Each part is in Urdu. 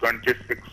26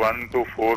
1 to 4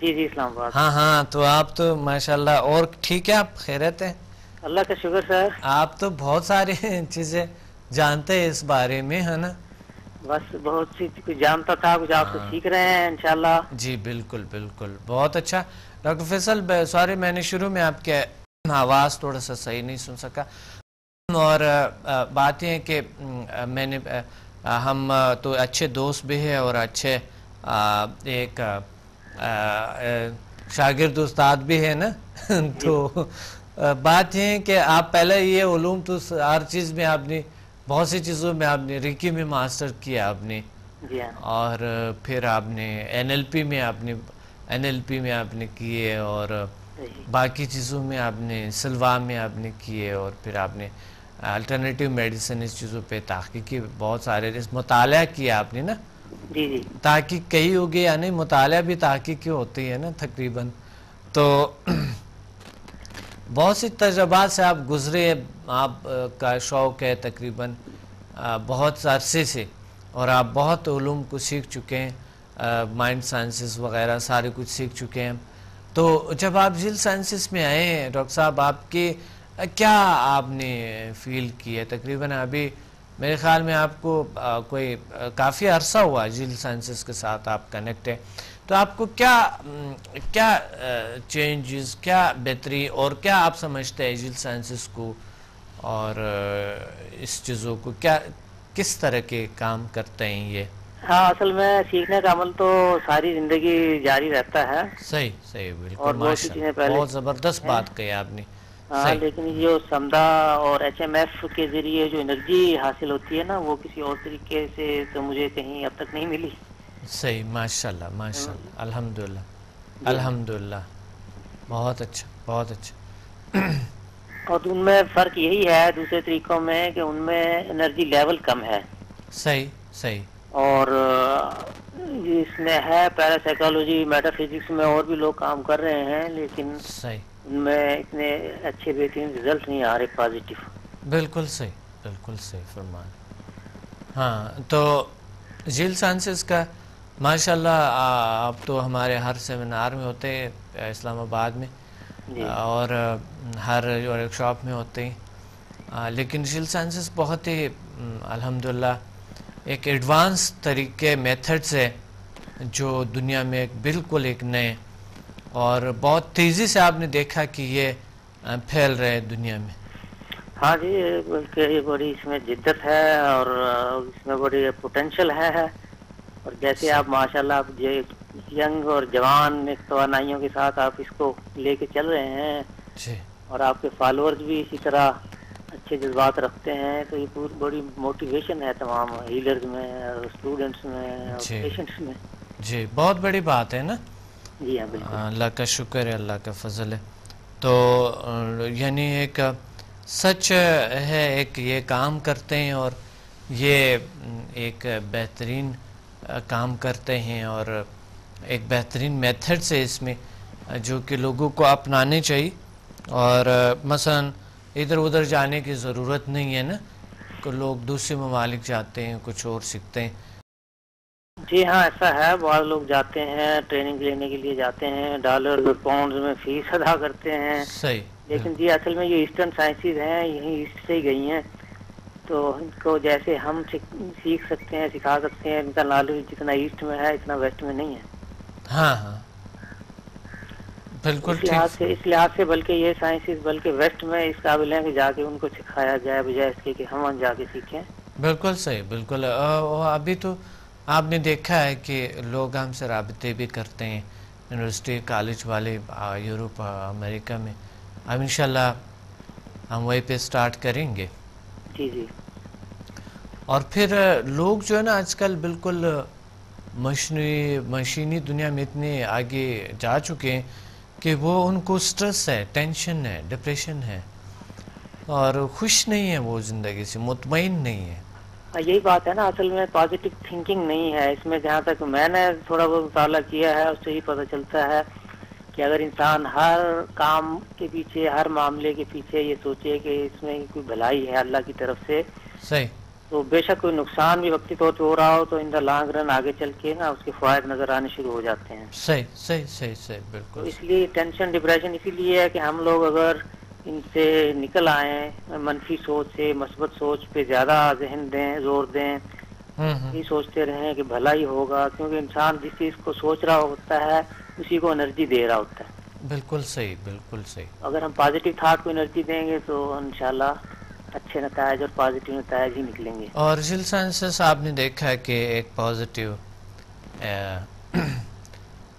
جی جی اسلام آباد. ہاں ہاں، تو آپ تو ماشاءاللہ اور ٹھیک ہے، آپ خیریت ہیں؟ اللہ کا شکر سر. آپ تو بہت ساری چیزیں جانتے ہیں اس بارے میں، ہے نا؟ بس بہت سی کچھ جانتا تھا، کچھ آپ سے سیکھ رہے ہیں انشاءاللہ. جی بالکل بالکل، بہت اچھا. ڈاکٹر فیصل سوری، میں نے شروع میں آپ کے آواز تھوڑا سا صحیح نہیں سن سکا. اور بات یہ ہے کہ میں نے ہم تو اچھے دوست بھی ہیں اور اچھے ایک شاگرد استاد بھی ہے نا. تو بات یہ ہے کہ آپ پہلے یہ علوم تو ہر چیز میں آپ نے بہت سی چیزوں میں آپ نے ریکی میں ماسٹر کیا آپ نے، جی ہاں. اور پھر آپ نے این ایل پی میں آپ نے کیے، اور باقی چیزوں میں آپ نے سلوا میں آپ نے کیے، اور پھر آپ نے الٹرنیٹیو میڈیسن اس چیزوں پہ تحقیقی بہت سارے مطالعہ کیا آپ نے نا. جی جی تحقیق کہی ہوگی، یعنی مطالعہ بھی تحقیقی ہوتی ہے نا تقریباً. تو بہت سی تجربات سے آپ گزرے، آپ کا شوق ہے تقریباً بہت عرصے سے، اور آپ بہت علوم کو سیکھ چکے ہیں، مائنڈ سائنسز وغیرہ سارے کچھ سیکھ چکے ہیں. تو جب آپ جیل سائنسز میں آئے ہیں ڈاکٹر صاحب، آپ کے کیا آپ نے فیل کیا؟ تقریباً ابھی میرے خیال میں آپ کو کوئی کافی عرصہ ہوا جیل سائنسز کے ساتھ آپ کنیکٹ ہیں. تو آپ کو کیا چینجز، کیا بہتری، اور کیا آپ سمجھتے ہیں جیل سائنسز کو اور اس چیزوں کو کس طرح کے کام کرتے ہیں یہ؟ ہاں، اصل میں سیکھنے کا عمل تو ساری زندگی جاری رہتا ہے. صحیح صحیح، بالکل اور بہت سی چیزیں ماشاءاللہ، پہلے بہت زبردست بات کہی آپ نے. ہاں، لیکن جو سمدہ اور ایچ ایم ایف کے ذریعے جو انرجی حاصل ہوتی ہے نا، وہ کسی اور طریقے سے تو مجھے کہیں اب تک نہیں ملی. صحیح، ماشاءاللہ ماشاءاللہ، الحمدللہ جی ہاں. الحمدللہ، بہت اچھا بہت اچھا. اور ان میں فرق یہی ہے دوسرے طریقوں میں کہ ان میں انرجی لیول کم ہے. صحیح صحیح. اور اس میں ہے پیرا سائیکالوجی، میٹا فزکس میں اور بھی لوگ کام کر رہے ہیں، لیکن صحیح، ان میں اتنے اچھے بہترین رزلٹ نہیں آ رہے پازیٹیو. بالکل صحیح، بالکل صحیح فرمان. ہاں، تو جیل سائنسز کا ماشاءاللہ اب تو ہمارے ہر سیمینار میں ہوتے ہیں اسلام آباد میں، جی اور ہر ورک شاپ میں ہوتے ہیں. لیکن جیل سائنسز بہت ہی الحمدللہ ایک ایڈوانس طریقے میتھڈ سے جو دنیا میں بالکل ایک نئے، اور بہت تیزی سے آپ نے دیکھا کہ یہ پھیل رہے دنیا میں. ہاں جی، بلکہ بڑی اس میں جدت ہے اور اس میں بڑی پوٹینشیل ہے. اور جیسے آپ ماشاءاللہ آپ ینگ اور جوان توانائیوں کے ساتھ آپ اس کو لے کے چل رہے ہیں، جی اور آپ کے فالوورز بھی اسی طرح اچھے جذبات رکھتے ہیں، تو یہ بڑی موٹیویشن ہے تمام ہیلرز میں اور اسٹوڈنٹس میں اور جی پیشنٹس میں. جی، بہت بڑی بات ہے نا. جی ہاں بالکل. اللہ کا شکر ہے، اللہ کا فضل ہے. تو یعنی ایک سچ ہے، ایک یہ کام کرتے ہیں اور یہ ایک بہترین کام کرتے ہیں، اور ایک بہترین میتھڈ سے اس میں جو کہ لوگوں کو اپنانے چاہیے. اور مثلا ادھر ادھر جانے کی ضرورت نہیں ہے نا، کہ لوگ دوسرے ممالک جاتے ہیں کچھ اور سیکھتے ہیں. جی ہاں، ایسا ہے. بعض لوگ جاتے ہیں ٹریننگ لینے کے لیے، جاتے ہیں ڈالر اور پاؤنڈز میں فیس ادا کرتے ہیں. صحیح، لیکن جی اصل میں یہ ایسٹرن سائنسز ہیں، یہیں ایسٹ سے ہی گئی ہیں، تو ان کو جیسے ہم سیکھ سکتے ہیں، سکھا سکتے ہیں، ان کا نالج جتنا ایسٹ میں ہے اتنا ویسٹ میں نہیں ہے. ہاں ہاں بالکل ٹھیک. اس لحاظ سے بلکہ یہ سائنسز بلکہ ویسٹ میں اس قابل ہیں کہ جا کے ان کو سکھایا جائے، بجائے اس کے کہ ہم جا کے سیکھیں. بالکل صحیح، بالکل. ابھی تو آپ نے دیکھا ہے کہ لوگ ہم سے رابطے بھی کرتے ہیں، یونیورسٹی کالج والے یورپ امریکہ میں. اب انشاءاللہ ہم وہیں پہ سٹارٹ کریں گے. جی جی. اور پھر لوگ جو ہے نا آج کل بالکل مشینی دنیا میں اتنے آگے جا چکے ہیں کہ وہ ان کو سٹریس ہے، ٹینشن ہے، ڈپریشن ہے، اور خوش نہیں ہے، وہ زندگی سے مطمئن نہیں ہے. یہی بات ہے نا، اصل میں پازیٹیو تھنکنگ نہیں ہے اس میں. جہاں تک میں نے تھوڑا بہت مطالعہ کیا ہے اس سے ہی پتہ چلتا ہے کہ اگر انسان ہر کام کے پیچھے، ہر معاملے کے پیچھے یہ سوچے کہ اس میں کوئی بھلائی ہے اللہ کی طرف سے، صحیح. تو بے شک کوئی نقصان بھی وقتی طور پہ ہو رہا ہو تو ان دا لانگ رن آگے چل کے نا اس کے فوائد نظر آنے شروع ہو جاتے ہیں. صحیح صحیح صحیح صحیح تو بالکل. اس لیے ٹینشن ڈپریشن اسی لیے ہے کہ ہم لوگ اگر ان سے نکل آئیں, منفی سوچ سے مثبت سوچ پہ زیادہ ذہن دیں, زور دیں, یہ سوچتے رہیں کہ بھلا ہی ہوگا, کیونکہ انسان جس چیز کو سوچ رہا ہوتا ہے اسی کو انرجی دے رہا ہوتا ہے. بالکل صحیح بالکل صحیح. اگر ہم پازیٹیو تھاٹ کو انرجی دیں گے تو انشاءاللہ اچھے نتائج اور پازیٹیو نتائج ہی نکلیں گے. اور جل سائنسز آپ نے دیکھا ہے کہ ایک پازیٹیو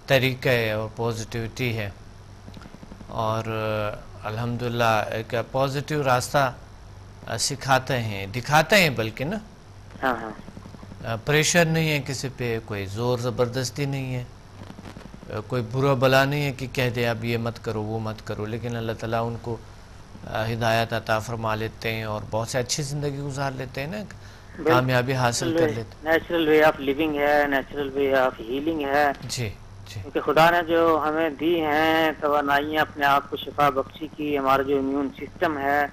طریقہ ہے اور پازیٹیوٹی ہے, اور الحمدللہ ایک پازیٹیو راستہ سکھاتے ہیں, دکھاتے ہیں بلکہ نا. ہاں ہاں پریشر نہیں ہے کسی پہ, کوئی زور زبردستی نہیں ہے, کوئی برا بلا نہیں ہے کہ کہہ دے اب یہ مت کرو وہ مت کرو, لیکن اللہ تعالیٰ ان کو ہدایت عطا فرما لیتے ہیں اور بہت سے اچھی زندگی گزار لیتے ہیں نا, کامیابی حاصل کر لیتے ہیں. نیچرل وے آف لیونگ ہے, نیچرل وے آف ہیلنگ ہے. جی جی کیونکہ خدا نے جو ہمیں دی ہیں توانائیاں اپنے آپ کو شفا بخشی کی, ہمارا جو امیون سسٹم ہے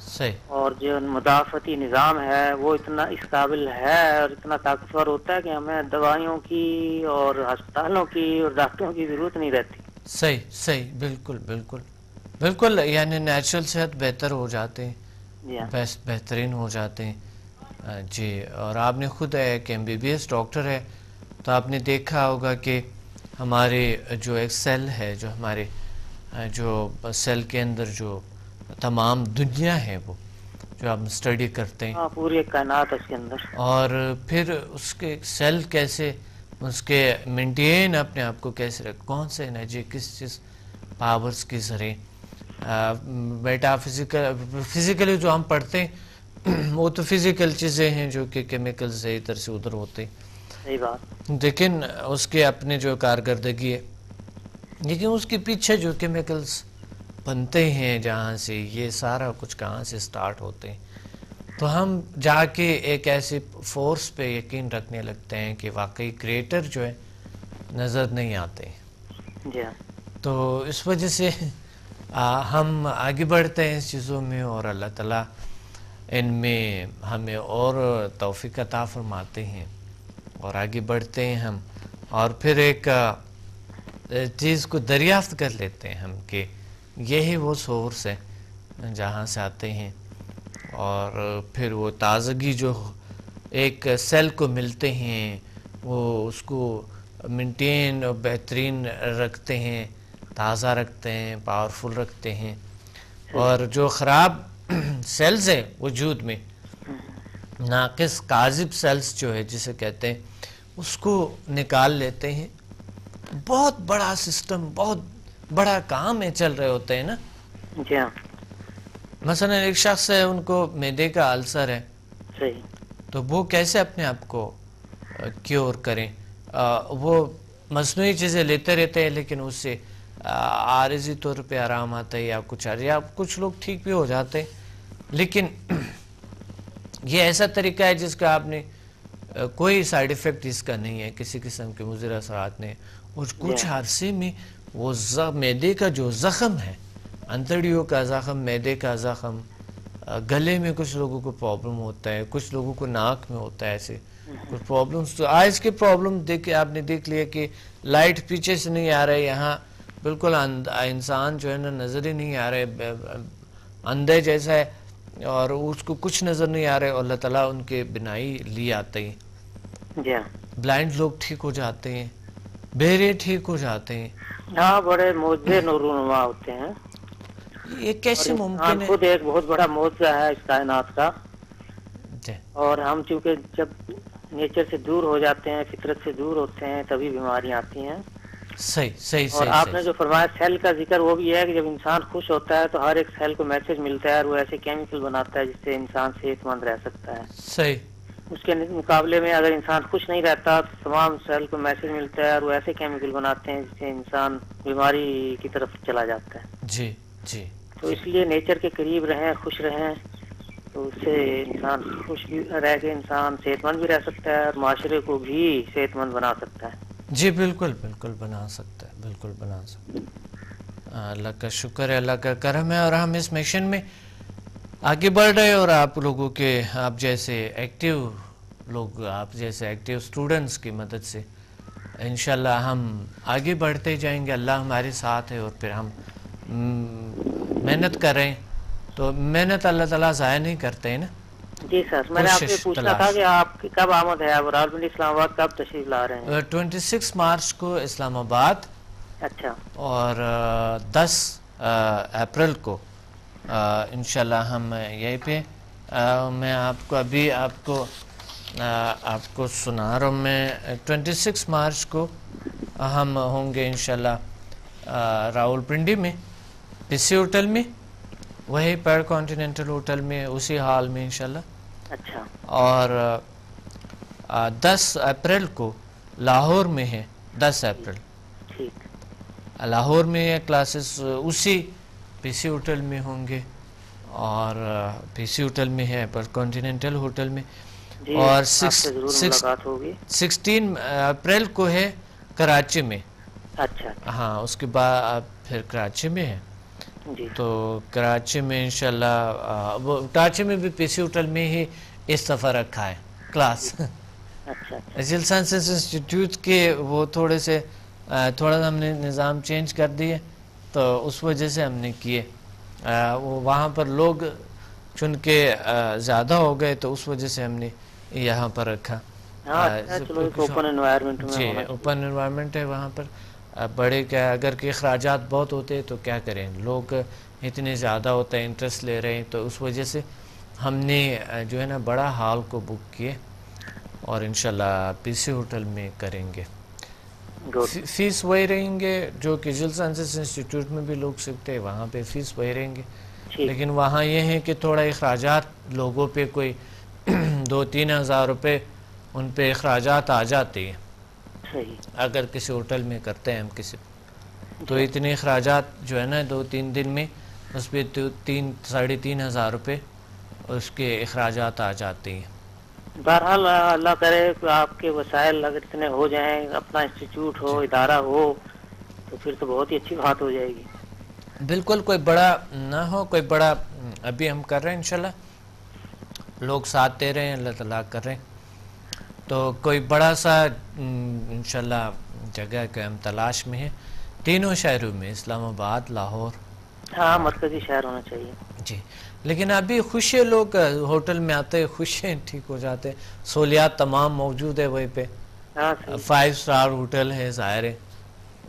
صحیح, اور جو مدافعتی نظام ہے وہ اتنا اس قابل ہے اور اتنا طاقتور ہوتا ہے کہ ہمیں دوائیوں کی اور ہسپتالوں کی اور ڈاکٹروں کی ضرورت نہیں رہتی. صحیح صحیح بالکل بالکل بالکل, یعنی نیچرل صحت بہتر ہو جاتے ہیں, جی ہاں بہترین ہو جاتے ہیں. جی, اور آپ نے خود ایک MBBS ڈاکٹر ہے تو آپ نے دیکھا ہوگا کہ ہمارے جو ایک سیل ہے, جو ہمارے جو سیل کے اندر جو تمام دنیا ہے وہ جو ہم اسٹڈی کرتے ہیں, ہاں پوری ایک کائنات ہے اس کے اندر, اور پھر اس کے سیل کیسے اس کے مینٹین اپنے آپ کو کیسے رکھ, کون سے انرجی کس چیز پاورز کے ذریعے بیٹا فزیکلی جو ہم پڑھتے ہیں وہ تو فزیکل چیزیں ہیں جو کہ کیمیکل سے ادھر سے ادھر ہوتے ہیں, صحیح بات, لیکن اس کے اپنے جو کارکردگی ہے, لیکن اس کے پیچھے جو کیمیکلز بنتے ہیں جہاں سے یہ سارا کچھ کہاں سے سٹارٹ ہوتے ہیں, تو ہم جا کے ایک ایسے فورس پہ یقین رکھنے لگتے ہیں کہ واقعی کریٹر جو ہے نظر نہیں آتے. جی ہاں, تو اس وجہ سے ہم آگے بڑھتے ہیں اس چیزوں میں, اور اللہ تعالیٰ ان میں ہمیں اور توفیق عطا فرماتے ہیں اور آگے بڑھتے ہیں ہم, اور پھر ایک چیز کو دریافت کر لیتے ہیں ہم کہ یہی وہ سورس ہے جہاں سے آتے ہیں, اور پھر وہ تازگی جو ایک سیل کو ملتے ہیں وہ اس کو مینٹین اور بہترین رکھتے ہیں, تازہ رکھتے ہیں, پاورفل رکھتے ہیں, اور جو خراب سیلز ہیں وجود میں, ناقص کاذب سیلز جو ہے جسے کہتے ہیں, اس کو نکال لیتے ہیں. بہت بڑا سسٹم, بہت بڑا کام ہے چل رہے ہوتے ہیں نا. جی ہاں, مثلا ایک شخص ہے ان کو معدے کا السر ہے, صحیح, تو وہ کیسے اپنے آپ کو کیور کریں, وہ مصنوعی چیزیں لیتے رہتے ہیں لیکن اس سے عارضی طور پہ آرام آتا ہے یا کچھ لوگ ٹھیک بھی ہو جاتے ہیں, لیکن یہ ایسا طریقہ ہے جس کا آپ نے کوئی سائیڈ ایفیکٹ اس کا نہیں ہے, کسی قسم کے مضر اثرات نہیں, اور کچھ عرصے میں وہ معدے کا جو زخم ہے, انتڑیوں کا زخم, معدے کا زخم, گلے میں کچھ لوگوں کو پرابلم ہوتا ہے, کچھ لوگوں کو ناک میں ہوتا ہے, ایسے کچھ پرابلمس. تو آئز کے پرابلم آپ نے دیکھ لیا کہ لائٹ پیچھے سے نہیں آ رہے, یہاں بالکل انسان جو ہے نا نظر ہی نہیں آ رہے, اندھے جیسا ہے, اور اس کو کچھ نظر نہیں آ رہے, اور اللہ تعالیٰ ان کے بینائی لی آتے ہیں. بلائنڈ لوگ ٹھیک ہو جاتے ہیں, بہرے ٹھیک ہو جاتے ہیں. ہاں, بڑے معجزے نورونما ہوتے ہیں. یہ کیسے ممکن ہے؟ خود ایک بہت بڑا معجزہ ہے اس کائنات کا, اور ہم چونکہ جب نیچر سے دور ہو جاتے ہیں, فطرت سے دور ہوتے ہیں, تبھی بیماریاں آتی ہیں. صحیح صحیح. اور آپ نے جو فرمایا سیل کا ذکر, وہ بھی ہے کہ جب انسان خوش ہوتا ہے تو ہر ایک سیل کو میسج ملتا ہے اور وہ ایسے کیمیکل بناتا ہے جس سے انسان صحت مند رہ سکتا ہے. صحیح. اس کے مقابلے میں اگر انسان خوش نہیں رہتا تو تمام سیل کو میسج ملتا ہے اور وہ ایسے کیمیکل بناتے ہیں جس سے انسان بیماری کی طرف چلا جاتا ہے. جی جی. تو اس لیے نیچر کے قریب رہیں, خوش رہیں, تو اس سے انسان خوش بھی رہ کے انسان صحت مند بھی رہ سکتا ہے اور معاشرے کو بھی صحت مند بنا سکتا ہے. جی بالکل بالکل بنا سکتا ہے, بالکل بنا سکتا ہے. اللہ کا شکر ہے, اللہ کا کرم ہے, اور ہم اس مشن میں آگے بڑھ رہے اور آپ لوگوں کے آپ جیسے ایکٹیو لوگ آپ جیسے ایکٹیو اسٹوڈنٹس کی مدد سے انشاءاللہ ہم آگے بڑھتے جائیں گے. اللہ ہمارے ساتھ ہے اور پھر ہم محنت کر رہے ہیں تو محنت اللہ تعالیٰ ضائع نہیں کرتے ہیں نا. جی سر میں نے آپ سے پوچھنا تھا کہ آپ کی کب آمد ہے, آپ راولپنڈی اسلام آباد کب تشریف لا رہے ہیں؟ 26 مارچ کو اسلام آباد اچھا اور 10 اپریل کو انشاءاللہ ہم یہیں پہ میں آپ کو ابھی آپ کو سنا رہا ہوں. میں 26 مارچ کو ہم ہوں گے انشاءاللہ راولپنڈی میں پی سی ہوٹل میں, وہی پر کانٹیننٹل ہوٹل میں, اسی ہال میں انشاءاللہ. اچھا اور 10 اپریل کو لاہور میں ہے. 10 اپریل ٹھیک لاہور میں کلاسز اسی پی سی ہوٹل میں ہوں گے اور پی سی ہوٹل میں ہے پر کانٹیننٹل ہوٹل میں. جی اور آپ سے ضرور ملاقات ہوگی. 16 اپریل کو ہے کراچی میں. اچھا ہاں اس کے بعد پھر کراچی میں ہے. جی تو کراچی میں انشاءاللہ وہ کراچی میں بھی پی سی ہوٹل میں ہی اس دفعہ رکھا ہے کلاس. اچھا سول سائنسز انسٹیٹیوٹ کے وہ تھوڑا سا ہم نے نظام چینج کر دیے تو اس وجہ سے ہم نے کیے. وہاں پر لوگ چونکہ زیادہ ہو گئے تو اس وجہ سے ہم نے یہاں پر رکھا. چلو ایک اوپن انوائرمنٹ میں جی ہونا اوپن انوائرمنٹ ہے وہاں پر. بڑے کیا اگر کہ اخراجات بہت ہوتے تو کیا کریں, لوگ اتنے زیادہ ہوتے ہیں, انٹرسٹ لے رہے ہیں, تو اس وجہ سے ہم نے جو ہے نا بڑا ہال کو بک کیے اور انشاءاللہ پی سی ہوٹل میں کریں گے. فیس وہی رہیں گے جو کہ سول سائنسز انسٹیٹیوٹ میں بھی لوگ سیکھتے ہیں, وہاں پہ فیس وہی رہیں گے. لیکن وہاں یہ ہے کہ تھوڑا اخراجات لوگوں پہ کوئی 2-3 ہزار روپے ان پہ اخراجات آ جاتے ہیں اگر کسی ہوٹل میں کرتے ہیں ہم کسی, تو اتنے اخراجات جو ہے نا 2-3 دن میں اس پہ 3-3.5 ہزار روپے اس کے اخراجات آ جاتے ہیں. بہرحال اللہ کرے کہ آپ کے وسائل اگر اتنے ہو جائیں, اپنا انسٹیٹیوٹ ہو, ادارہ ہو, تو پھر تو بہت ہی اچھی بات ہو جائے گی. بالکل کوئی بڑا نہ ہو, کوئی بڑا ابھی ہم کر رہے ہیں انشاءاللہ, لوگ ساتھ دے رہے ہیں, اللہ تعالیٰ کر رہے ہیں. تو کوئی بڑا سا انشاءاللہ جگہ کے ہم تلاش میں ہیں, تینوں شہروں میں, اسلام آباد, لاہور. ہاں مرکزی شہر ہونا چاہیے. جی لیکن ابھی خوش ہے, لوگ ہوٹل میں آتے خوش ہیں, ٹھیک ہو جاتے, سہولیات تمام موجود ہے وہیں پہ. 5 اسٹار ہوٹل ہے, ظاہر ہے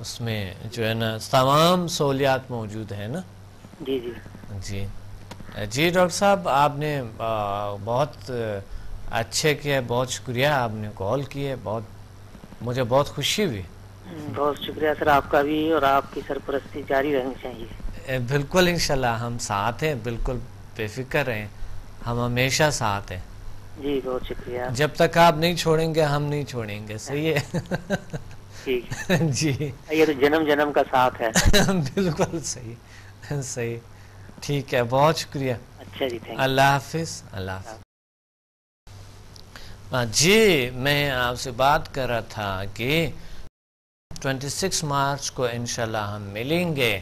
اس میں جو ہے نا تمام سہولیات موجود ہیں نا. جی جی جی جی ڈاکٹر صاحب آپ نے بہت اچھے کیا, بہت شکریہ, آپ نے کال کی ہے, مجھے بہت خوشی ہوئی. بہت شکریہ سر آپ کا بھی, اور آپ کی سرپرستی جاری رہنی چاہیے. بالکل انشاءاللہ ہم ساتھ ہیں, بالکل بے فکر رہیں, ہم ہمیشہ ساتھ ہیں. جی بہت شکریہ. جب تک آپ نہیں چھوڑیں گے ہم نہیں چھوڑیں گے, صحیح ہے. ٹھیک جی یہ تو جنم کا ساتھ ہے. بالکل صحیح. ٹھیک ہے, بہت شکریہ. اچھا جی, اللہ حافظ. اللہ حافظ. جی میں آپ سے بات کر رہا تھا کہ 26 مارچ کو انشاءاللہ ہم ملیں گے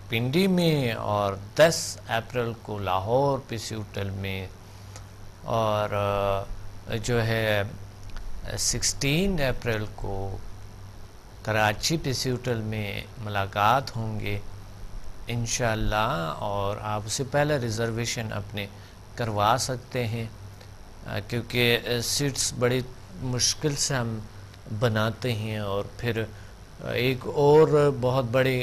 پنڈی میں, اور 10 اپریل کو لاہور پی سی ہوٹل میں, اور جو ہے 16 اپریل کو کراچی پی سی ہوٹل میں ملاقات ہوں گے انشاءاللہ. اور آپ اس سے پہلے ریزرویشن اپنے کروا سکتے ہیں, کیونکہ سیٹس بڑی مشکل سے ہم بناتے ہیں, اور پھر ایک اور بہت بڑی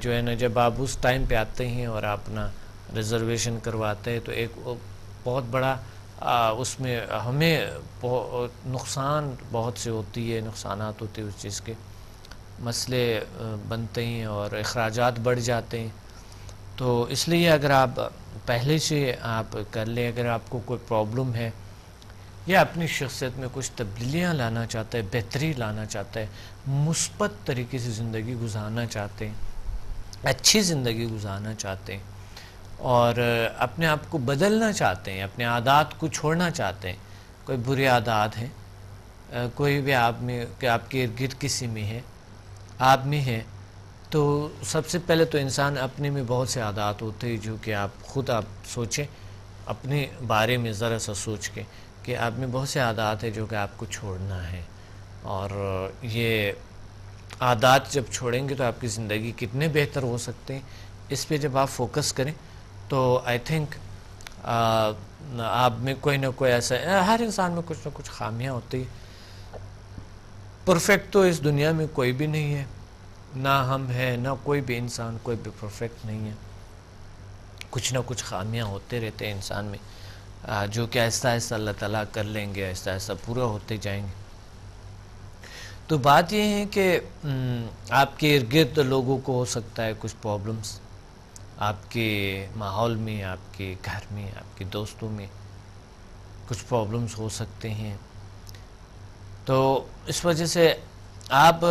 جو ہے نا جب آپ اس ٹائم پہ آتے ہیں اور آپ اپنا ریزرویشن کرواتے ہیں تو ایک بہت بڑا اس میں ہمیں نقصان بہت سے ہوتی ہے, نقصانات ہوتے ہیں, اس چیز کے مسئلے بنتے ہیں اور اخراجات بڑھ جاتے ہیں. تو اس لیے اگر آپ پہلے سے آپ کر لیں, اگر آپ کو کوئی پرابلم ہے یا اپنی شخصیت میں کچھ تبدیلیاں لانا چاہتا ہے, بہتری لانا چاہتا ہے, مثبت طریقے سے زندگی گزارنا چاہتے ہیں, اچھی زندگی گزارنا چاہتے ہیں, اور اپنے آپ کو بدلنا چاہتے ہیں, اپنے عادات کو چھوڑنا چاہتے ہیں, کوئی بری عادات ہیں, کوئی بھی آپ میں کہ آپ کے ارد گرد کسی میں ہے, آپ میں ہے, تو سب سے پہلے تو انسان اپنے میں بہت سے عادات ہوتے ہیں جو کہ آپ خود سوچیں اپنے بارے میں ذرا سا سوچ کے کہ آپ میں بہت سے عادات ہیں جو کہ آپ کو چھوڑنا ہے، اور یہ عادات جب چھوڑیں گے تو آپ کی زندگی کتنے بہتر ہو سکتے ہیں، اس پہ جب آپ فوکس کریں تو آئی تھنک آپ میں کوئی نہ کوئی ایسا، ہر انسان میں کچھ نہ کچھ خامیاں ہوتی ہیں، پرفیکٹ تو اس دنیا میں کوئی بھی نہیں ہے، نہ ہم ہے نہ کوئی بھی انسان، کوئی بھی پرفیکٹ نہیں ہے، کچھ نہ کچھ خامیاں ہوتے رہتے ہیں انسان میں، جو کہ آہستہ آہستہ اللہ تعالیٰ کر لیں گے، آہستہ آہستہ پورا ہوتے جائیں گے۔ تو بات یہ ہے کہ آپ کے ارد گرد لوگوں کو ہو سکتا ہے کچھ پرابلمس، آپ کے ماحول میں، آپ کے گھر میں، آپ کے دوستوں میں کچھ پرابلمس ہو سکتے ہیں، تو اس وجہ سے آپ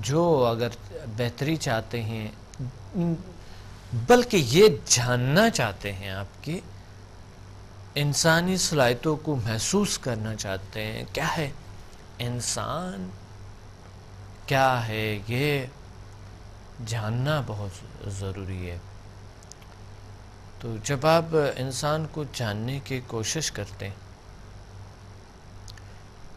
جو اگر بہتری چاہتے ہیں، بلکہ یہ جاننا چاہتے ہیں، آپ کی انسانی صلاحیتوں کو محسوس کرنا چاہتے ہیں، کیا ہے انسان، کیا ہے، یہ جاننا بہت ضروری ہے۔ تو جب آپ انسان کو جاننے کی کوشش کرتے ہیں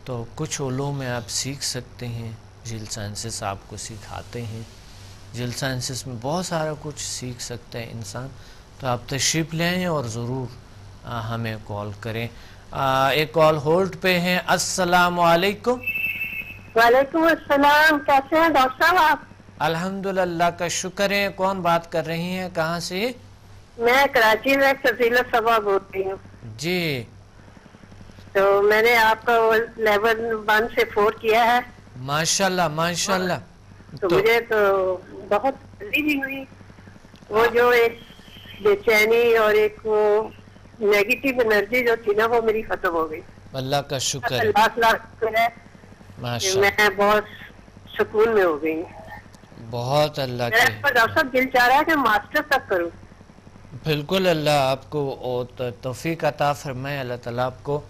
تو کچھ علوم میں آپ سیکھ سکتے ہیں، جیل سائنسز آپ کو سکھاتے ہیں، جیل سائنسز میں بہت سارا کچھ سیکھ سکتا ہے انسان، تو آپ تشریف لیں اور ضرور ہمیں کال کریں۔ ایک کال ہولڈ پہ ہیں۔ السلام علیکم۔ وعلیکم السلام، کیسے ہیں ڈاکٹر صاحب آپ؟ الحمدللہ کا شکر ہے۔ کون بات کر رہی ہیں، کہاں سے؟ میں کراچی میں فضیلہ صبا بول رہی ہوں جی، تو میں نے آپ کو لیول 1 سے 4 کیا ہے، ماشاءاللہ ماشاءاللہ۔ تو مجھے تو بہت جلدی بھی ہوئی، وہ جو ایک بے چینی اور ایک وہ نیگیٹو انرجی جو تھی نا وہ میری ختم ہو گئی۔ اللہ کا شکر ہے، لاکھ لاکھ شکر ہے کہ ماشاءاللہ، میں بہت سکون میں ہو گئی۔ بہت اللہ میرا کے، ڈاکٹر صاحب دل چاہ رہا ہے کہ ماسٹر تک کروں۔ بالکل اللہ آپ کو توفیق عطا فرمائے، اللہ تعالیٰ آپ کو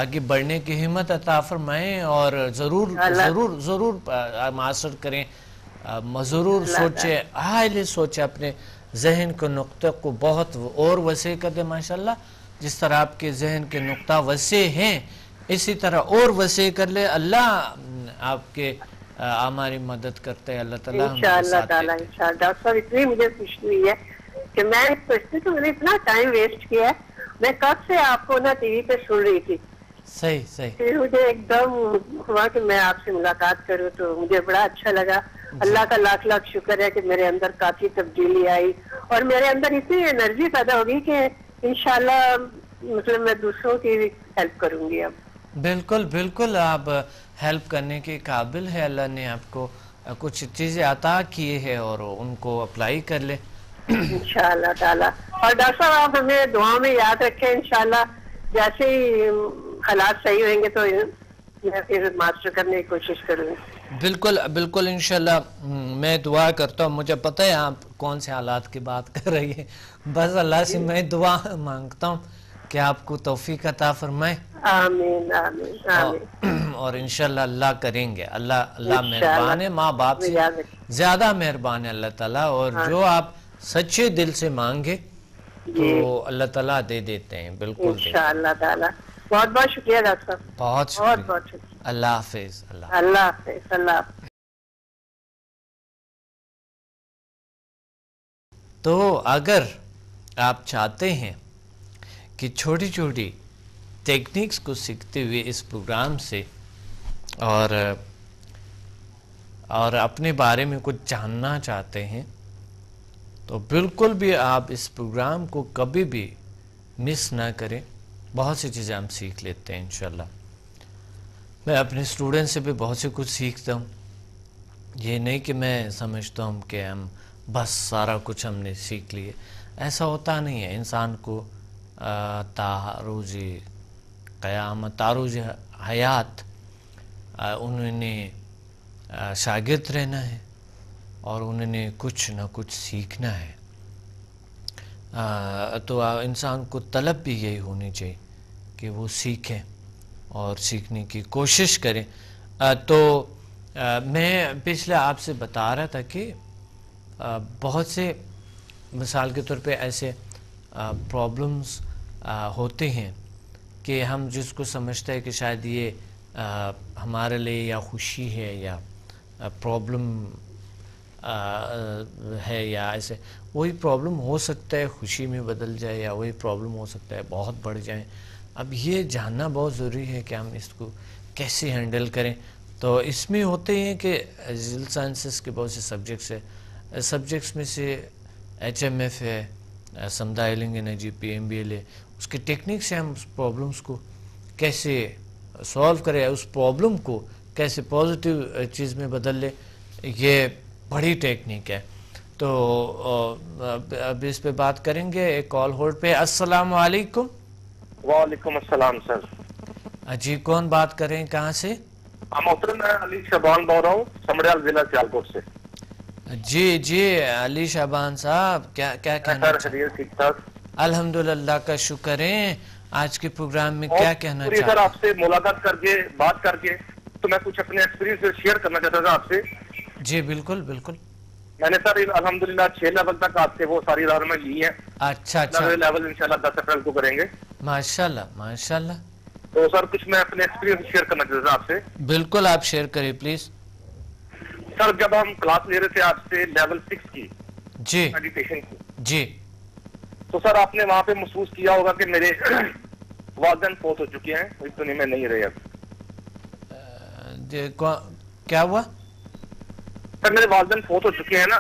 آگے بڑھنے کی ہمت عطا فرمائے، اور ضرور ضرور ضرور ماسٹر کریں، ضرور سوچیں، ہائیلی سوچیں، اپنے ذہن کے نقطہ کو بہت اور وسیع کر دیں۔ ماشاءاللہ جس طرح آپ کے ذہن کے نقطہ وسیع ہیں اسی طرح اور وسیع کر لے، اللہ آپ کے ہماری مدد کرتے ہیں، اللہ تعالیٰ انشاءاللہ تعالیٰ انشاءاللہ۔ ڈاکٹر صاحب اتنی مجھے خوشی ہوئی ہے کہ میں سوچتی کہ میں نے اتنا ٹائم ویسٹ کیا ہے، میں کب سے آپ کو نا ٹی وی پہ سن رہی تھی، صحیح صحیح، پھر مجھے ایک دم ہوا کہ میں آپ سے ملاقات کروں، تو مجھے بڑا اچھا لگا۔ اللہ کا لاکھ لاکھ شکر ہے کہ میرے اندر کافی تبدیلی آئی، اور میرے اندر اتنی انرجی پیدا ہوگی کہ انشاءاللہ مطلب میں دوسروں کی بھی ہیلپ کروں گی اب۔ بالکل بالکل، آپ ہیلپ کرنے کے قابل ہے، اللہ نے آپ کو کچھ چیزیں عطا کیے ہیں اور ان کو اپلائی کر لے انشاءاللہ تعالیٰ۔ اور ڈاکٹر صاحب آپ ہمیں دعا میں یاد رکھیں، انشاءاللہ جیسے ہی حالات صحیح ہوئیں گے تو میں پھر ماسٹر کرنے کی کوشش کروں گی۔ بالکل بالکل، انشاءاللہ میں دعا کرتا ہوں، مجھے پتہ ہے آپ کون سے حالات کی بات کر رہی ہیں، بس اللہ سے میں دعا مانگتا ہوں کہ آپ کو توفیق عطا فرمائے، آمین آمین آمین۔ اور انشاءاللہ اللہ کریں گے، اللہ مہربان ہے، ماں باپ سے زیادہ مہربان ہے اللہ تعالیٰ، اور جو آپ سچے دل سے مانگے تو اللہ تعالیٰ دے دیتے ہیں، بالکل انشاءاللہ تعالیٰ۔ بہت بہت شکریہ ڈاکٹر صاحب، بہت بہت شکریہ، بہت شکریہ۔ اللہ حافظ، اللہ اللہ حافظ، اللہ حافظ۔ تو اگر آپ چاہتے ہیں کہ چھوٹی چھوٹی ٹیکنیکس کو سیکھتے ہوئے اس پروگرام سے اور اپنے بارے میں کچھ جاننا چاہتے ہیں تو بالکل بھی آپ اس پروگرام کو کبھی بھی مس نہ کریں، بہت سی چیزیں ہم سیکھ لیتے ہیں انشاءاللہ۔ میں اپنے اسٹوڈنٹ سے بھی بہت سے کچھ سیکھتا ہوں، یہ نہیں کہ میں سمجھتا ہوں کہ ہم بس سارا کچھ ہم نے سیکھ لیے، ایسا ہوتا نہیں ہے۔ انسان کو تاروز قیامت، تاروز حیات انہوں نے شاگرد رہنا ہے اور انہوں نے کچھ نہ کچھ سیکھنا ہے، تو انسان کو طلب بھی یہی ہونی چاہیے کہ وہ سیکھیں اور سیکھنے کی کوشش کریں۔ تو میں پچھلے آپ سے بتا رہا تھا کہ بہت سے مثال کے طور پہ ایسے پرابلمز ہوتے ہیں کہ ہم جس کو سمجھتے ہیں کہ شاید یہ ہمارے لیے یا خوشی ہے یا پرابلم ہے یا ایسے، وہی پرابلم ہو سکتا ہے خوشی میں بدل جائے یا وہی پرابلم ہو سکتا ہے بہت بڑھ جائیں. اب یہ جاننا بہت ضروری ہے کہ ہم اس کو کیسے ہینڈل کریں. تو اس میں ہوتے ہیں کہ ہیلتھ سائنسز کے بہت سے سبجیکٹس ہے، سبجیکٹس میں سے HMF ہے، سمدھا ہیلنگ انرجی PMBL ہے. اس کے ٹیکنیک سے ہم اس پرابلمس کو کیسے سولو کریں، اس پرابلم کو کیسے پازیٹیو چیز میں بدل لے، یہ بڑی ٹیکنیک ہے. تو اب اس پہ بات کریں گے. ایک کال ہولڈ پہ. السلام علیکم. وعلیکم السلام سر. جی کون بات کر رہے ہیں، کہاں سے؟ محترم میں علی شعبان بول رہا ہوں، سمڑیال ضلع سیالکوٹ سے. جی علی شعبان صاحب، کیا کہنا چاہتے ہیں؟ ٹھیک ٹھاک الحمدللہ کا شکر ہے. آج کے پروگرام میں کیا کہنا چاہتے ہیں؟ سر آپ سے ملاقات کر کے بات کر کے تو میں کچھ اپنے ایکسپیرینس شیئر کرنا چاہتا تھا آپ سے. جی بالکل بالکل. میں نے سر الحمدللہ 6 لیول تک آپ سے وہ ساری رہنمائی لی ہے. اچھا لیول انشاءاللہ 10 اپریل کو کریں گے. ماشاءاللہ. تو سر کچھ میں اپنے ایکسپیرینس شیئر کرنا چاہتا تھا آپ سے. بالکل آپ شیئر کریں پلیز. سر جب ہم کلاس لے رہے تھے آپ سے لیول 6 کی جی میڈیٹیشن کی، جی، تو سر آپ نے وہاں پہ محسوس کیا ہوگا کہ میرے والدین فوت ہو چکے ہیں، اس دنیا میں نہیں رہے. اب کیا ہوا؟ سر میرے والدین فوت ہو چکے ہیں نا.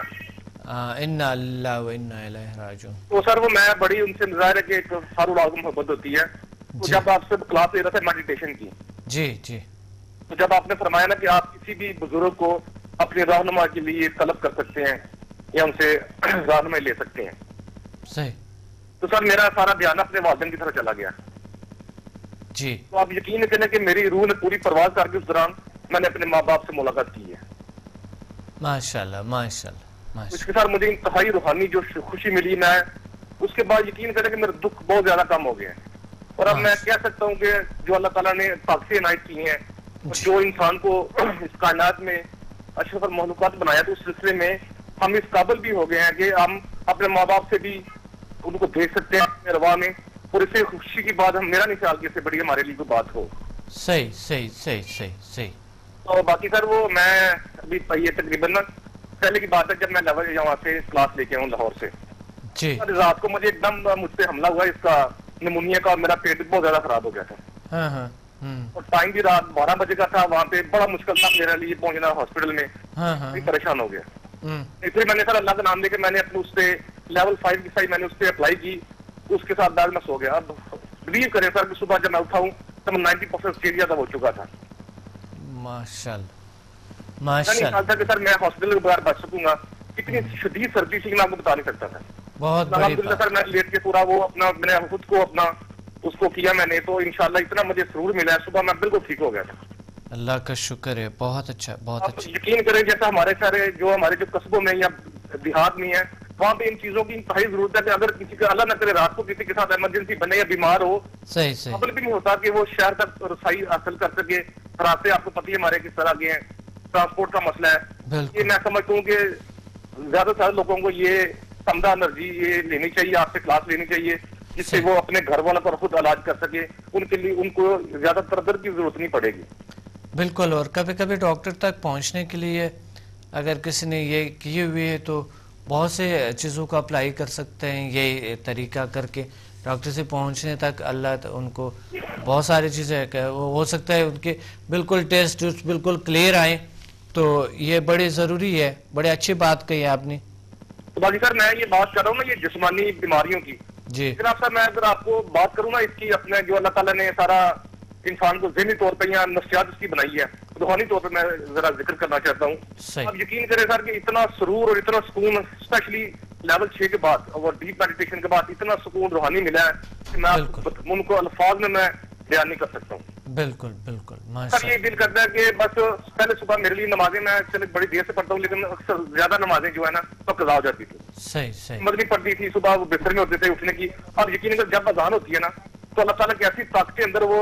انا للہ و انا الیہ راجعون. تو سر وہ میں بڑی ان سے ظاہر ہے کہ ایک فاروق اعظم محبت ہوتی ہے. تو جب آپ سے کلاس لے رہا تھا میڈیٹیشن کی، جی، تو جب آپ نے فرمایا نا کہ آپ کسی بھی بزرگ کو اپنی رہنما کے لیے طلب کر سکتے ہیں یا ان سے رہنمائی لے سکتے ہیں، صحیح. تو سر میرا سارا دھیان اپنے والدین کی طرف چلا گیا. جی. تو آپ یقین کریں کہ میری روح نے پوری پرواز کر کے اس دوران میں نے اپنے ماں باپ سے ملاقات کی ہے. ماشاءاللہ. اس کے ساتھ مجھے انتہائی روحانی جو خوشی ملی، میں اس کے بعد یقین کریں کہ میرا دکھ بہت زیادہ کم ہو گیا ہے. اور اب میں کہہ سکتا ہوں کہ جو اللہ تعالیٰ نے طاقتیں عنایت کی ہیں اور جو انسان کو اس کائنات میں اشرف المخلوقات بنایا، تو اس سلسلے میں ہم اس قابل بھی ہو گئے ہیں کہ ہم اپنے ماں باپ سے بھی ان کو دیکھ سکتے ہیں اپنے روا میں. اور اسے خوشی کی بات ہم میرا نہیں خیال کہ اس سے بڑی ہمارے لیے کوئی بات ہو. صحیح. تو باقی سر وہ میں ابھی یہ تقریباً پہلے کی بات ہے جب میں لیول وہاں سے کلاس لے کے آؤں لاہور سے. جی. رات کو مجھے ایک دم مجھ پہ حملہ ہوا اس کا نمونیا کا، اور میرا پیٹ بہت زیادہ خراب ہو گیا تھا. ہاں. اور ٹائم بھی رات 12 بجے کا تھا. وہاں پہ بڑا مشکل تھا میرے لیے پہنچنا ہاسپٹل میں. پریشان ہو گیا. اس لیے میں نے سر اللہ کا نام لے کے میں نے اپنے اس پہ لیول 5 کی سائز میں نے اس پہ اپلائی کی. اس کے ساتھ بعد میں سو گیا. اب بلیو کریں سر کہ صبح جب میں اٹھا ہوں تو میں 90% اسٹیج زیادہ ہو چکا تھا. ماشاءاللہ. تھا کہ سر میں ہاسپٹل کے بغیر بچ سکوں گا. اتنی شدید سردی تھی کہ میں آپ کو بتا نہیں سکتا تھا. بہت بڑی الحمدللہ سر میں لیٹ کے پورا وہ اپنا میں نے خود کو اپنا اس کو کیا میں نے. تو انشاءاللہ اتنا مجھے سرور ملا ہے. صبح میں بالکل ٹھیک ہو گیا تھا. اللہ کا شکر ہے. بہت اچھا. یقین کریں جیسا ہمارے سارے جو ہمارے جو قصبوں میں یا دیہات میں ہیں وہاں پہ ان چیزوں کی انتہائی ضرورت ہے کہ اگر کسی کا اللہ نہ کرے رات کو کسی کے ساتھ ایمرجنسی بنے یا بیمار ہو، صحیح قبل بھی نہیں ہوتا کہ وہ شہر تک رسائی حاصل کر سکے. راستے آپ کو پتہ ہی ہمارے کس طرح کے ہیں. ٹرانسپورٹ کا مسئلہ ہے. یہ میں سمجھتا ہوں کہ زیادہ سے زیادہ لوگوں کو یہ سمدھا انرجی یہ لینی چاہیے، آپ سے کلاس لینی چاہیے جس سے وہ اپنے گھر والوں پر خود علاج کر سکے. ان کے لیے ان کو زیادہ تر کی ضرورت نہیں پڑے گی. بالکل. اور کبھی ڈاکٹر تک پہنچنے کے لیے اگر کسی نے یہ کیے ہوئے ہے تو بہت سے چیزوں کو اپلائی کر سکتے ہیں. یہ طریقہ کر کے ڈاکٹر سے پہنچنے تک اللہ ان کو بہت ساری چیزیں ہو سکتا ہے ان کے بالکل ٹیسٹ بالکل کلیئر آئیں. تو یہ بڑی ضروری ہے. بڑے اچھی بات کہی آپ نے. تو باقی سر میں یہ بات کر رہا ہوں نا یہ جسمانی بیماریوں کی. جی جناب صاحب میں اگر آپ کو بات کروں نا اس کی اپنے جو اللہ تعالیٰ نے سارا انسان کو ذہنی طور پہ یا نفسیات اس کی بنائی ہے، روحانی طور پہ میں ذرا ذکر کرنا چاہتا ہوں. اب یقین کریں سر کہ اتنا سرور اور اتنا سکون اسپیشلی لیول 6 کے بعد اور ڈیپ میڈیٹیشن کے بعد اتنا سکون روحانی ملا ہے کہ میں ان کو الفاظ میں بیان نہیں کر سکتا ہوں. بالکل. سر یہ دل کرتا ہے کہ بس پہلے صبح میرے لیے نمازیں میں چلے بڑی دیر سے پڑھتا ہوں لیکن اکثر زیادہ نمازیں جو ہے نا تو قضا ہو جاتی تھی. صحیح. مغرب پڑتی تھی صبح وہ بستر میں ہوتے تھے اٹھنے کی. اور یقین اگر جب اذان ہوتی ہے نا تو اللہ تعالیٰ کی ایسی طاقتیں اندر وہ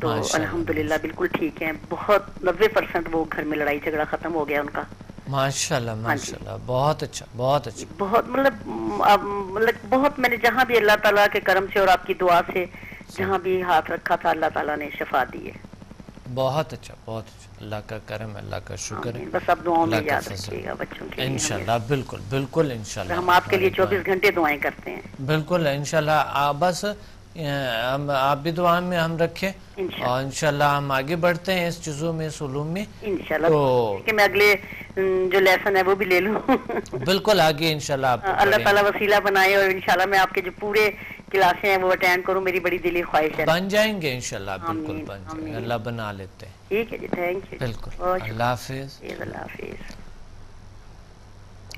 تو الحمدللہ بالکل ٹھیک ہیں، بہت 90% وہ گھر میں لڑائی جھگڑا ختم ہو گیا ان کا. ماشاءاللہ ماشاءاللہ، بہت اچھا بہت اچھا. بہت مطلب بہت میں نے جہاں بھی اللہ تعالیٰ کے کرم سے اور آپ کی دعا سے جہاں بھی ہاتھ رکھا تھا اللہ تعالیٰ نے شفا دی ہے. بہت اچھا بہت اچھا، اللہ کا کرم، اللہ کا شکر ہے. بس آپ دعاؤں میں یاد رکھیے گا بچوں کے لیے. انشاءاللہ بالکل بالکل انشاءاللہ، ہم آپ کے لیے 24 گھنٹے دعائیں کرتے ہیں. بالکل انشاءاللہ. بس آپ بھی دعا میں ہم رکھیں اور انشاءاللہ ہم آگے بڑھتے ہیں اس چیزوں میں، اس علوم میں. انشاءاللہ کہ میں اگلے جو لیسن ہے وہ بھی لے لوں. بالکل آگے انشاءاللہ آپ اللہ تعالیٰ وسیلہ بنائے اور انشاءاللہ میں آپ کے جو پورے کلاسیں ہیں وہ اٹینڈ کروں، میری بڑی دلی خواہش ہے. بن جائیں گے انشاءاللہ، بالکل بن جائیں گے، اللہ بنا لیتے ہیں. ٹھیک ہے جی، تھینک یو. بالکل، اللہ حافظ. اللہ حافظ.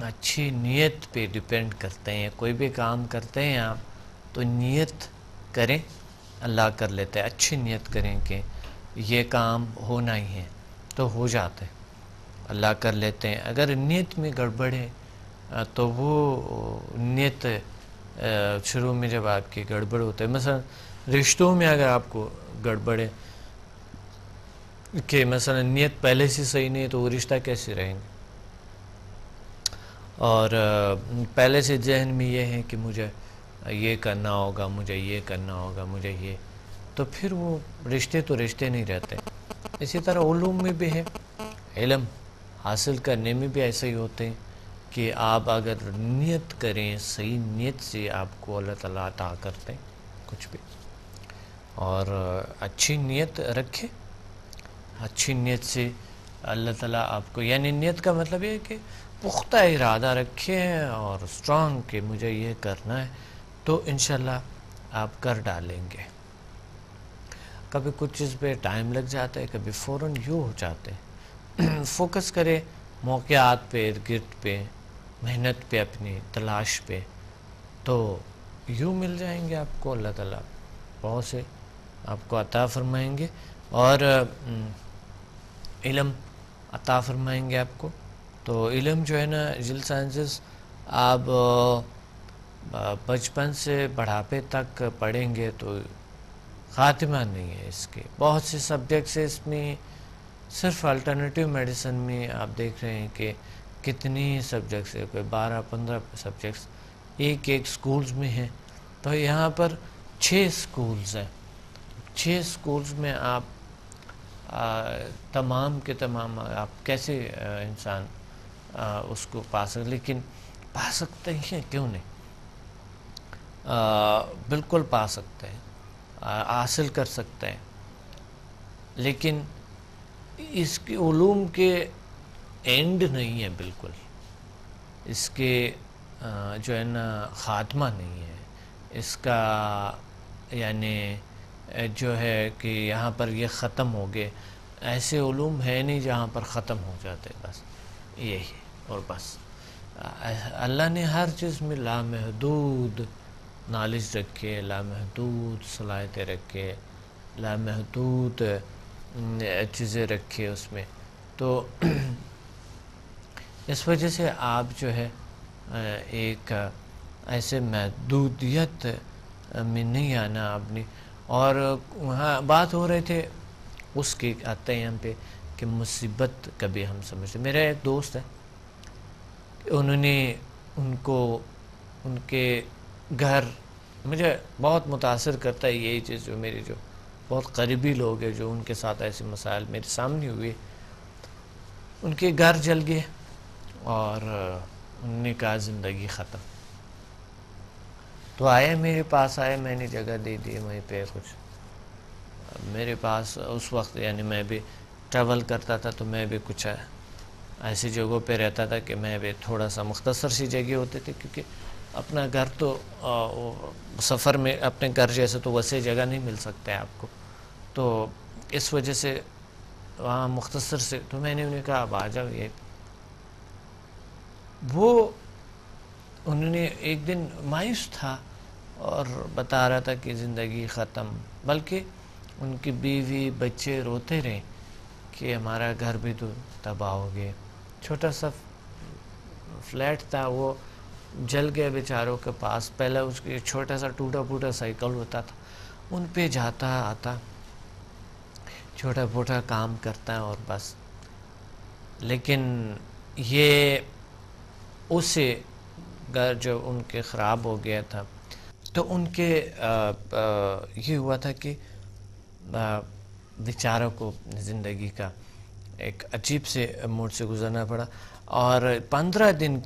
اچھی نیت پہ ڈیپینڈ کرتے ہیں، کوئی بھی کام کرتے ہیں آپ تو نیت کریں، اللہ کر لیتے ہیں. اچھی نیت کریں کہ یہ کام ہونا ہی ہے تو ہو جاتے ہیں، اللہ کر لیتے ہیں. اگر نیت میں گڑبڑ ہے تو وہ نیت شروع میں جب آپ کی گڑبڑ ہوتا ہے، مثلا رشتوں میں اگر آپ کو گڑبڑ ہے کہ مثلا نیت پہلے سے صحیح نہیں ہے تو وہ رشتہ کیسے رہیں گے، اور پہلے سے ذہن میں یہ ہے کہ مجھے یہ کرنا ہوگا، مجھے یہ کرنا ہوگا، مجھے یہ، تو پھر وہ رشتے تو رشتے نہیں رہتے. اسی طرح علوم میں بھی ہے، علم حاصل کرنے میں بھی ایسے ہی ہوتے ہیں کہ آپ اگر نیت کریں، صحیح نیت سے آپ کو اللہ تعالیٰ عطا کرتے ہیں کچھ بھی. اور اچھی نیت رکھیں، اچھی نیت سے اللہ تعالیٰ آپ کو، یعنی نیت کا مطلب یہ ہے کہ پختہ ارادہ رکھیں اور اسٹرانگ کہ مجھے یہ کرنا ہے، تو انشاءاللہ آپ کر ڈالیں گے. کبھی کچھ چیز پہ ٹائم لگ جاتا ہے، کبھی فوراً یوں ہو جاتے ہیں. فوکس کرے موقعات پہ، ارد گرد پہ، محنت پہ، اپنی تلاش پہ، تو یوں مل جائیں گے آپ کو. اللہ تعالیٰ بہت سے آپ کو عطا فرمائیں گے اور علم عطا فرمائیں گے آپ کو. تو علم جو ہے نا، جل سائنسز آپ بچپن سے بڑھاپے تک پڑھیں گے تو خاتمہ نہیں ہے اس کے. بہت سے سبجیکٹس ہیں اس میں، صرف الٹرنیٹیو میڈیسن میں آپ دیکھ رہے ہیں کہ کتنی سبجیکٹس ہیں، کوئی 12-15 سبجیکٹس ایک سکولز میں ہیں. تو یہاں پر 6 سکولز ہیں. 6 سکولز میں آپ تمام کے تمام آپ کیسے انسان اس کو پا سکتے، لیکن پا سکتے ہیں، کیوں نہیں، بالکل پا سکتے ہیں، حاصل کر سکتے ہیں. لیکن اس کے علوم کے اینڈ نہیں ہے، بالکل اس کے جو ہے نا خاتمہ نہیں ہے اس کا، یعنی جو ہے کہ یہاں پر یہ ختم ہو گئے. ایسے علوم ہے نہیں جہاں پر ختم ہو جاتے، بس یہی اور بس. اللہ نے ہر چیز میں لامحدود نالج رکھے، لامحدود صلاحیتیں رکھے، لامحدود چیزیں رکھے اس میں. تو اس وجہ سے آپ جو ہے ایک ایسے محدودیت میں نہیں آنا اپنی. اور وہاں بات ہو رہے تھے اس کے، آتے ہیں ہم پہ کہ مصیبت کبھی ہم سمجھتے. میرا ایک دوست ہے، انہوں نے ان کے گھر، مجھے بہت متاثر کرتا ہے یہی چیز، جو میرے جو بہت قریبی لوگ ہیں جو ان کے ساتھ ایسے مسائل میرے سامنے ہوئے، ان کے گھر جل گئے اور انہوں نے کہا زندگی ختم. تو آئے میرے پاس، آئے، میں نے جگہ دے دی وہیں پہ کچھ. میرے پاس اس وقت یعنی میں بھی ٹریول کرتا تھا تو میں بھی کچھ ایسی جگہوں پہ رہتا تھا کہ میں بھی تھوڑا سا مختصر سی جگہ ہوتے تھے، کیونکہ اپنا گھر تو سفر میں اپنے گھر جیسے تو ویسے جگہ نہیں مل سکتا ہے آپ کو. تو اس وجہ سے وہاں مختصر سے، تو میں نے انہیں کہا اب آ جاؤ. یہ وہ انہوں نے ایک دن مایوس تھا اور بتا رہا تھا کہ زندگی ختم، بلکہ ان کی بیوی بچے روتے رہے کہ ہمارا گھر بھی تو تباہ ہو گئے. چھوٹا سا فلیٹ تھا، وہ جل گئے بیچاروں کے پاس. پہلے اس کے چھوٹا سا ٹوٹا پھوٹا سائیکل ہوتا تھا، ان پہ جاتا آتا. چھوٹا موٹا کام کرتا ہے اور بس. لیکن یہ اسے گھر جو ان کے خراب ہو گیا تھا تو ان کے یہ ہوا تھا کہ بیچاروں کو زندگی کا ایک عجیب سے موڑ سے گزرنا پڑا. اور 15 دن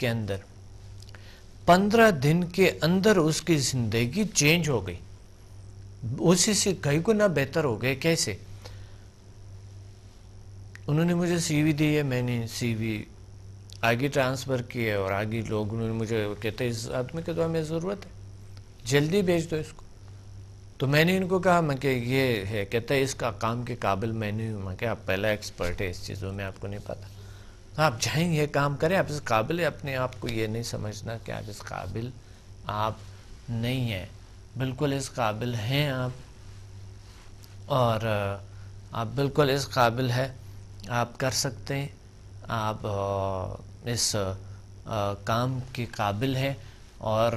کے اندر اس کی زندگی چینج ہو گئی, اسی سے کئی گنا بہتر ہو گئے. کیسے؟ انہوں نے مجھے سی وی دی ہے, میں نے سی وی آگے ٹرانسفر کیا اور آگے لوگ انہوں نے مجھے کہتے اس آدمی کے تو ہمیں ضرورت ہے, جلدی بھیج دو اس کو. تو میں نے ان کو کہا میں کہ یہ ہے, کہتا ہے اس کا کام کے قابل میں نہیں ہوں. میں کہ آپ پہلا ایکسپرٹ ہے اس چیزوں میں, آپ کو نہیں پتا. تو آپ جائیں یہ کام کریں, آپ اس قابل ہے. اپنے آپ کو یہ نہیں سمجھنا کہ آپ اس قابل آپ نہیں ہیں, بالکل اس قابل ہیں آپ, اور آپ بالکل اس قابل ہے, آپ کر سکتے ہیں, آپ اس کام کے قابل ہیں. اور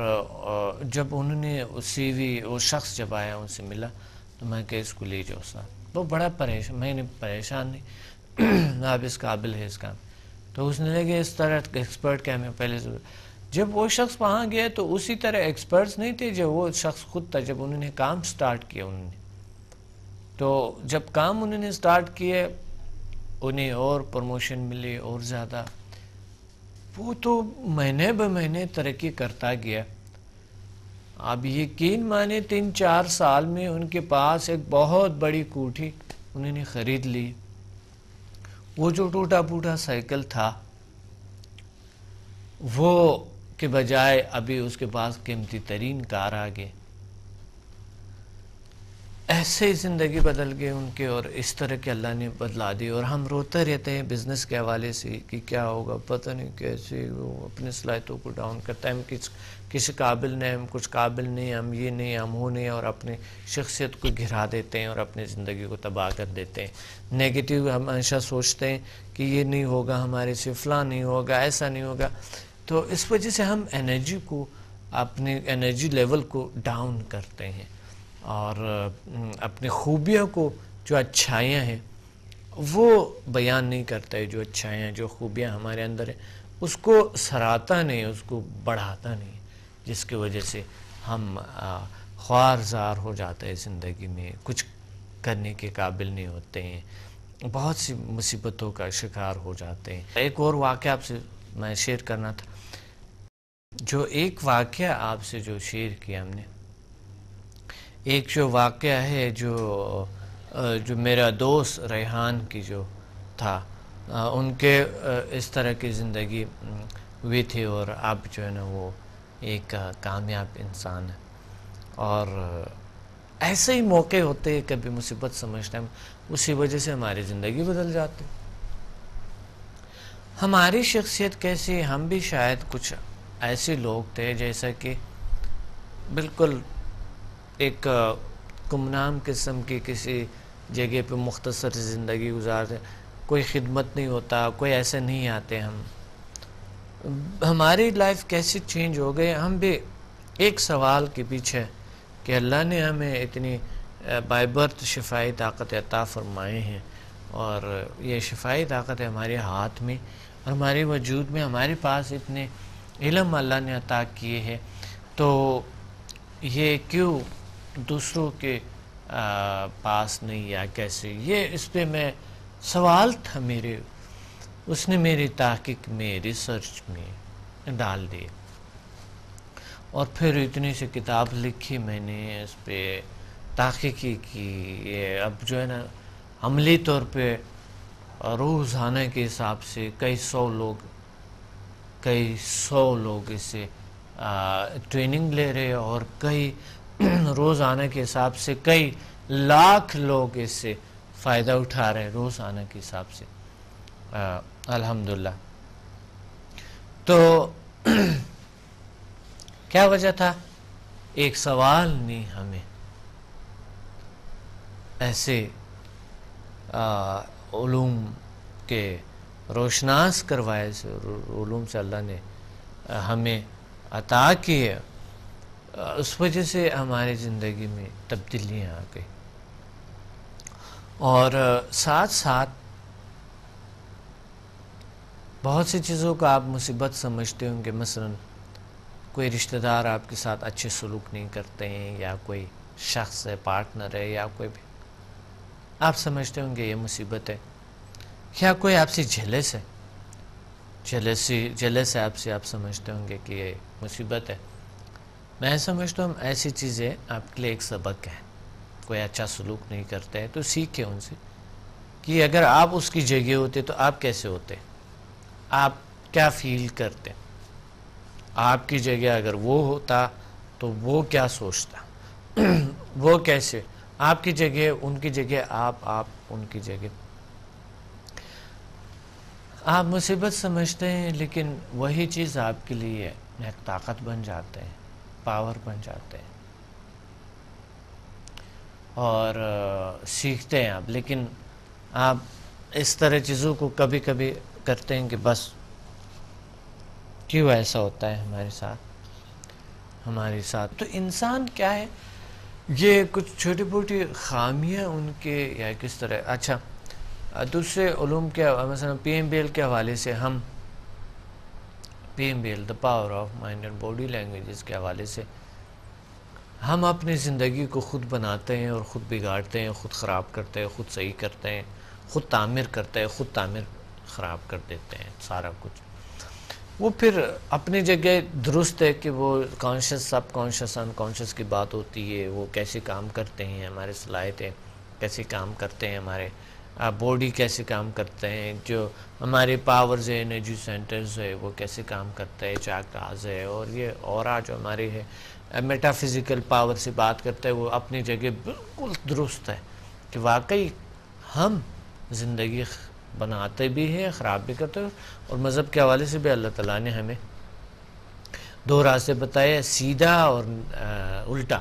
جب انہوں نے سی وی وہ شخص جب آیا ان سے ملا تو میں کہ اس کو لے جاؤ ساتھ. وہ بڑا پریشان, میں نے پریشان نہیں, آپ اس قابل ہے اس کام. تو اس نے لگے اس طرح ایکسپرٹ کیا میں پہلے سے. جب وہ شخص وہاں گیا تو اسی طرح ایکسپرٹس نہیں تھے جو وہ شخص خود تھا. جب انہوں نے کام سٹارٹ کیا انہوں نے, تو جب کام انہوں نے سٹارٹ کیا انہیں اور پروموشن ملی اور زیادہ. وہ تو مہینے بہ مہینے ترقی کرتا گیا. اب یقین مانے 3-4 سال میں ان کے پاس ایک بہت بڑی کوٹھی انہوں نے خرید لی. وہ جو ٹوٹا پھوٹا سائیکل تھا وہ کے بجائے ابھی اس کے پاس قیمتی ترین کار آ گئے. ایسے ہی زندگی بدل گئی ان کے, اور اس طرح کے اللہ نے بدلا دی. اور ہم روتے رہتے ہیں بزنس کے حوالے سے کہ کیا ہوگا, پتہ نہیں کیسے وہ اپنے صلاحیتوں کو ڈاؤن کرتا ہے. ہم کسی قابل نہیں, ہم کچھ قابل نہیں, ہم یہ نہیں, ہم وہ نہیں, اور اپنی شخصیت کو گھرا دیتے ہیں اور اپنی زندگی کو تباہ کر دیتے ہیں. نیگیٹیو ہم ہمیشہ سوچتے ہیں کہ یہ نہیں ہوگا ہمارے سے, فلاں نہیں ہوگا, ایسا نہیں ہوگا. تو اس وجہ سے ہم انرجی کو, اپنی انرجی لیول کو ڈاؤن کرتے ہیں, اور اپنی خوبیوں کو جو اچھائیاں ہیں وہ بیان نہیں کرتا ہے. جو اچھائیاں جو خوبیاں ہمارے اندر ہیں اس کو سراہتا نہیں, اس کو بڑھاتا نہیں, جس کی وجہ سے ہم خوار زار ہو جاتے ہیں زندگی میں, کچھ کرنے کے قابل نہیں ہوتے ہیں, بہت سی مصیبتوں کا شکار ہو جاتے ہیں. ایک اور واقعہ آپ سے میں شیئر کرنا تھا, جو ایک واقعہ آپ سے جو شیئر کیا ہم نے, ایک جو واقعہ ہے جو میرا دوست ریحان کی جو تھا, ان کے اس طرح کی زندگی ہوئی تھی, اور اب جو ہے نا وہ ایک کامیاب انسان ہے. اور ایسے ہی موقع ہوتے ہیں, کبھی مصیبت سمجھتے ہیں, اسی وجہ سے ہماری زندگی بدل جاتی. ہماری شخصیت کیسی, ہم بھی شاید کچھ ایسے لوگ تھے جیسا کہ بالکل ایک گمنام قسم کی کسی جگہ پہ مختصر زندگی گزارتے, کوئی خدمت نہیں ہوتا, کوئی ایسے نہیں آتے. ہماری لائف کیسے چینج ہو گئے. ہم بھی ایک سوال کے پیچھے کہ اللہ نے ہمیں اتنی بائی برتھ شفائی طاقت عطا فرمائے ہیں, اور یہ شفائی طاقت ہمارے ہاتھ میں اور ہمارے وجود میں, ہمارے پاس اتنے علم اللہ نے عطا کیے ہیں, تو یہ کیوں دوسروں کے پاس نہیں, یا کیسے, یہ اس پہ میں سوال تھا میرے, اس نے میری تحقیق میں, ریسرچ میں ڈال دی. اور پھر اتنی سی کتاب لکھی میں نے, اس پہ تحقیقی کی. اب جو ہے نا عملی طور پہ روزانہ کے حساب سے کئی سو لوگ اس سے ٹریننگ لے رہے, اور کئی روزانہ کے حساب سے کئی لاکھ لوگ اس سے فائدہ اٹھا رہے روزانہ کے حساب سے, الحمدللہ. تو کیا وجہ تھا؟ ایک سوال نے ہمیں ایسے علوم کے روشناس کروائے, سے علوم سے اللہ نے ہمیں عطا کیے, اس وجہ سے ہماری زندگی میں تبدیلیاں آ گئی. اور ساتھ ساتھ بہت سی چیزوں کو آپ مصیبت سمجھتے ہوں گے، مثلا کوئی رشتہ دار آپ کے ساتھ اچھے سلوک نہیں کرتے ہیں، یا کوئی شخص ہے، پارٹنر ہے، یا کوئی بھی آپ سمجھتے ہوں گے یہ مصیبت ہے، یا کوئی آپ سے جیلس ہے، جیلس ہے آپ سمجھتے ہوں گے کہ یہ مصیبت ہے۔ میں سمجھتا ہوں ایسی چیزیں آپ کے لیے ایک سبق ہے۔ کوئی اچھا سلوک نہیں کرتے ہیں تو سیکھیں ان سے کہ اگر آپ اس کی جگہ ہوتے تو آپ کیسے ہوتے، آپ کیا فیل کرتے، آپ کی جگہ اگر وہ ہوتا تو وہ کیا سوچتا، وہ کیسے، آپ کی جگہ ان کی جگہ، آپ ان کی جگہ۔ آپ مصیبت سمجھتے ہیں لیکن وہی چیز آپ کے لیے ایک طاقت بن جاتے ہیں، پاور بن جاتے ہیں، اور سیکھتے ہیں آپ۔ لیکن آپ اس طرح چیزوں کو کبھی کبھی کرتے ہیں کہ بس کیوں ایسا ہوتا ہے ہمارے ساتھ۔ تو انسان کیا ہے، یہ کچھ چھوٹی موٹی خامیاں ان کے یا کس طرح۔ اچھا، دوسرے علوم کے مثلا پی ایم بی ایل کے حوالے سے ہم P M B L the power of mind and body languages کے حوالے سے ہم اپنی زندگی کو خود بناتے ہیں اور خود بگاڑتے ہیں، خود خراب کرتے ہیں، خود صحیح کرتے ہیں، خود تعمیر کرتے ہیں، خود تعمیر خراب کر دیتے ہیں سارا کچھ۔ وہ پھر اپنی جگہ درست ہے کہ وہ کانشیس، سب کانشیس، ان کانشیس کی بات ہوتی ہے، وہ کیسے کام کرتے ہیں، ہمارے صلاحیتیں کیسے کام کرتے ہیں، ہمارے باڈی کیسے کام کرتے ہیں، جو ہمارے پاورز ہے، انرجی سینٹرز ہے، وہ کیسے کام کرتے ہیں، چاکراز ہے، اور یہ اورا جو ہمارے ہے میٹا فزیکل پاور سے بات کرتا ہے، وہ اپنی جگہ بالکل درست ہے کہ واقعی ہم زندگی بناتے بھی ہیں، خراب بھی کرتے ہیں۔ اور مذہب کے حوالے سے بھی اللہ تعالیٰ نے ہمیں دو راستے بتائے، سیدھا اور الٹا۔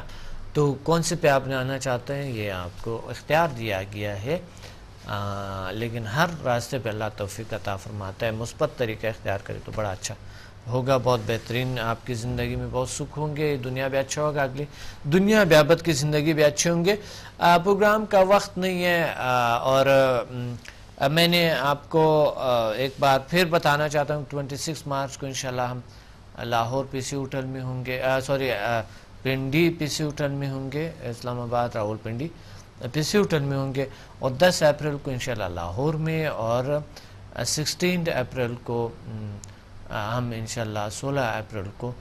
تو کون سے پہ آپ نے آنا چاہتے ہیں یہ آپ کو اختیار دیا گیا ہے، لیکن ہر راستے پہ اللہ توفیق عطا فرماتا ہے۔ مثبت طریقہ اختیار کرے تو بڑا اچھا ہوگا، بہت بہترین، آپ کی زندگی میں بہت سکھ ہوں گے، دنیا بھی اچھا ہوگا، اگلی دنیا بیابت کی زندگی بھی اچھے ہوں گے۔ پروگرام کا وقت نہیں ہے، اور میں نے آپ کو ایک بار پھر بتانا چاہتا ہوں 26 مارچ کو انشاءاللہ ہم لاہور پی سی ہوٹل میں ہوں گے، پنڈی پی سی ہوٹل میں ہوں گے، اسلام آباد راول پنڈی پی سی ہوٹل میں ہوں گے، اور 10 اپریل کو انشاءاللہ لاہور میں، اور 16 اپریل کو ہم انشاءاللہ 16 اپریل کو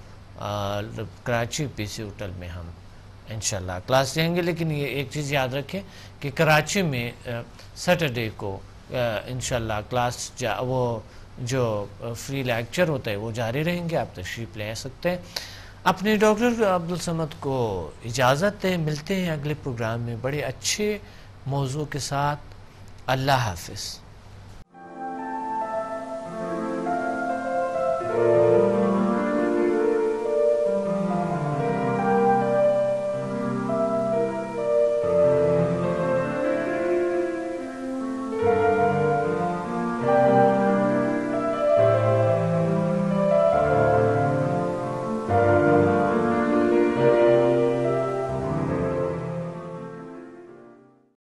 کراچی پی سی ہوٹل میں ہم انشاءاللہ کلاس دیں گے۔ لیکن یہ ایک چیز یاد رکھیں کہ کراچی میں سیٹرڈے کو انشاءاللہ کلاس وہ جو فری لیکچر ہوتا ہے وہ جاری رہیں گے، آپ تشریف لے سکتے ہیں۔ اپنے ڈاکٹر عبدالصمد کو اجازت دیں، ملتے ہیں اگلے پروگرام میں بڑے اچھے موضوع کے ساتھ۔ اللہ حافظ۔